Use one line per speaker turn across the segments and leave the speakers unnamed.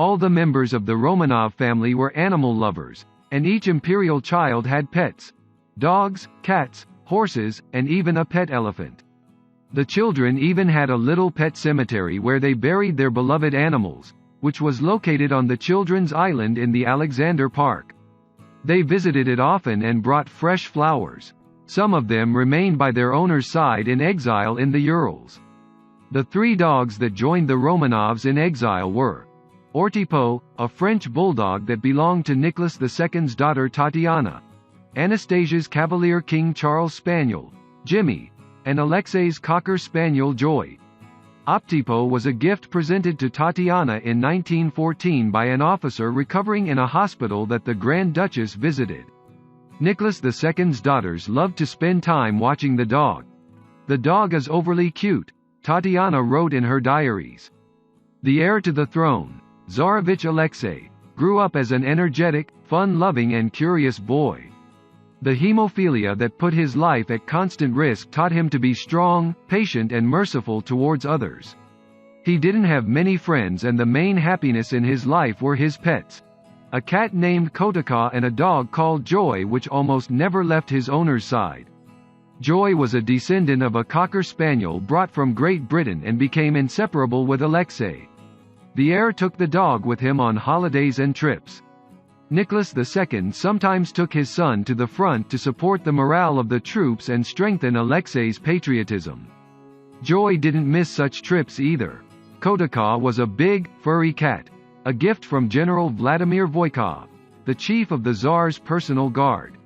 All the members of the Romanov family were animal lovers, and each imperial child had pets: dogs, cats, horses, and even a pet elephant. The children even had a little pet cemetery where they buried their beloved animals, which was located on the children's island in the Alexander Park. They visited it often and brought fresh flowers. Some of them remained by their owner's side in exile in the Urals. The three dogs that joined the Romanovs in exile were Ortipo, a French bulldog that belonged to Nicholas II's daughter Tatiana; Anastasia's Cavalier King Charles Spaniel, Jimmy; and Alexei's Cocker Spaniel Joy. Optipo was a gift presented to Tatiana in 1914 by an officer recovering in a hospital that the Grand Duchess visited. Nicholas II's daughters loved to spend time watching the dog. "The dog is overly cute," Tatiana wrote in her diaries. The heir to the throne, Tsarevich Alexei, grew up as an energetic, fun-loving and curious boy. The hemophilia that put his life at constant risk taught him to be strong, patient and merciful towards others. He didn't have many friends, and the main happiness in his life were his pets: a cat named Kotaka and a dog called Joy, which almost never left his owner's side. Joy was a descendant of a Cocker Spaniel brought from Great Britain and became inseparable with Alexei. The heir took the dog with him on holidays and trips. Nicholas II sometimes took his son to the front to support the morale of the troops and strengthen Alexei's patriotism. Joy didn't miss such trips either. Kotaka was a big, furry cat, a gift from General Vladimir Voykov, the chief of the Tsar's personal guard.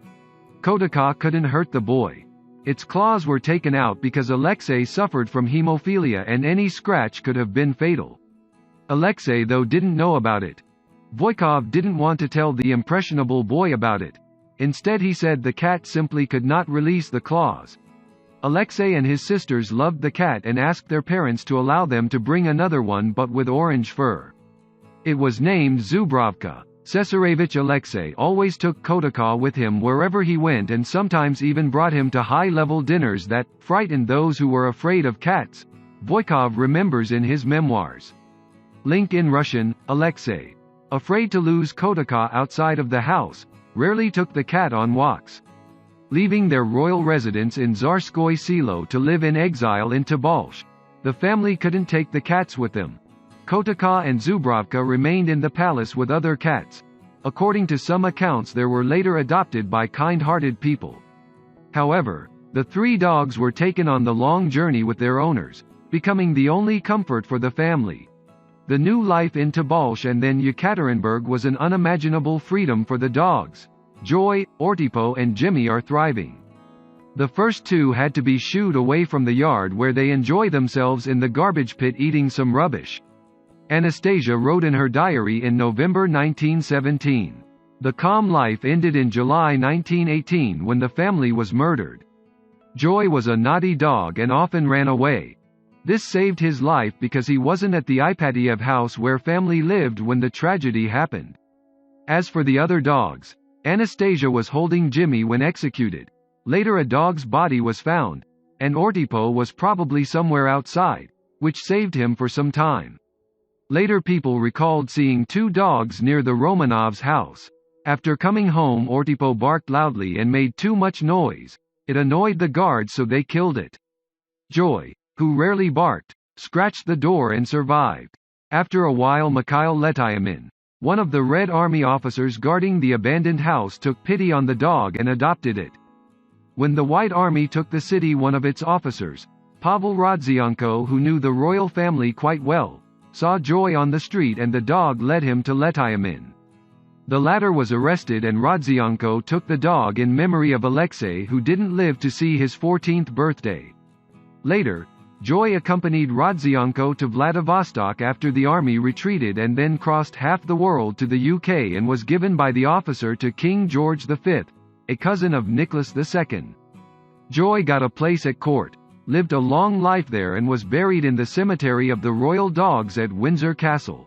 Kotaka couldn't hurt the boy. Its claws were taken out because Alexei suffered from hemophilia and any scratch could have been fatal. Alexei, though, didn't know about it. Voykov didn't want to tell the impressionable boy about it. Instead, he said the cat simply could not release the claws. Alexei and his sisters loved the cat and asked their parents to allow them to bring another one, but with orange fur. It was named Zubrovka. Tsarevich Alexei always took Kotaka with him wherever he went, and sometimes even brought him to high-level dinners that frightened those who were afraid of cats, Voykov remembers in his memoirs. Link in Russian, Alexei, afraid to lose Kotaka outside of the house, rarely took the cat on walks. Leaving their royal residence in Tsarskoye Selo to live in exile in Tobolsk, the family couldn't take the cats with them. Kotaka and Zubrovka remained in the palace with other cats. According to some accounts, they were later adopted by kind-hearted people. However, the three dogs were taken on the long journey with their owners, becoming the only comfort for the family. The new life in Tobolsk and then Yekaterinburg was an unimaginable freedom for the dogs. Joy, Ortipo and Jimmy are thriving. The first two had to be shooed away from the yard where they enjoy themselves in the garbage pit eating some rubbish. Anastasia wrote in her diary in November 1917. The calm life ended in July 1918 when the family was murdered. Joy was a naughty dog and often ran away. This saved his life because he wasn't at the Ipatiev house where family lived when the tragedy happened. As for the other dogs, Anastasia was holding Jimmy when executed. Later a dog's body was found, and Ortipo was probably somewhere outside, which saved him for some time. Later people recalled seeing two dogs near the Romanovs' house. After coming home, Ortipo barked loudly and made too much noise. It annoyed the guards, so they killed it. Joy, who rarely barked, scratched the door and survived. After a while, Mikhail Letyamin, one of the Red Army officers guarding the abandoned house, took pity on the dog and adopted it. When the White Army took the city, one of its officers, Pavel Rodzianko, who knew the royal family quite well, saw Joy on the street and the dog led him to Letyamin. The latter was arrested and Rodzianko took the dog in memory of Alexei, who didn't live to see his 14th birthday. Later, Joy accompanied Rodzianko to Vladivostok after the army retreated and then crossed half the world to the UK and was given by the officer to King George V, a cousin of Nicholas II. Joy got a place at court, lived a long life there and was buried in the cemetery of the royal dogs at Windsor Castle.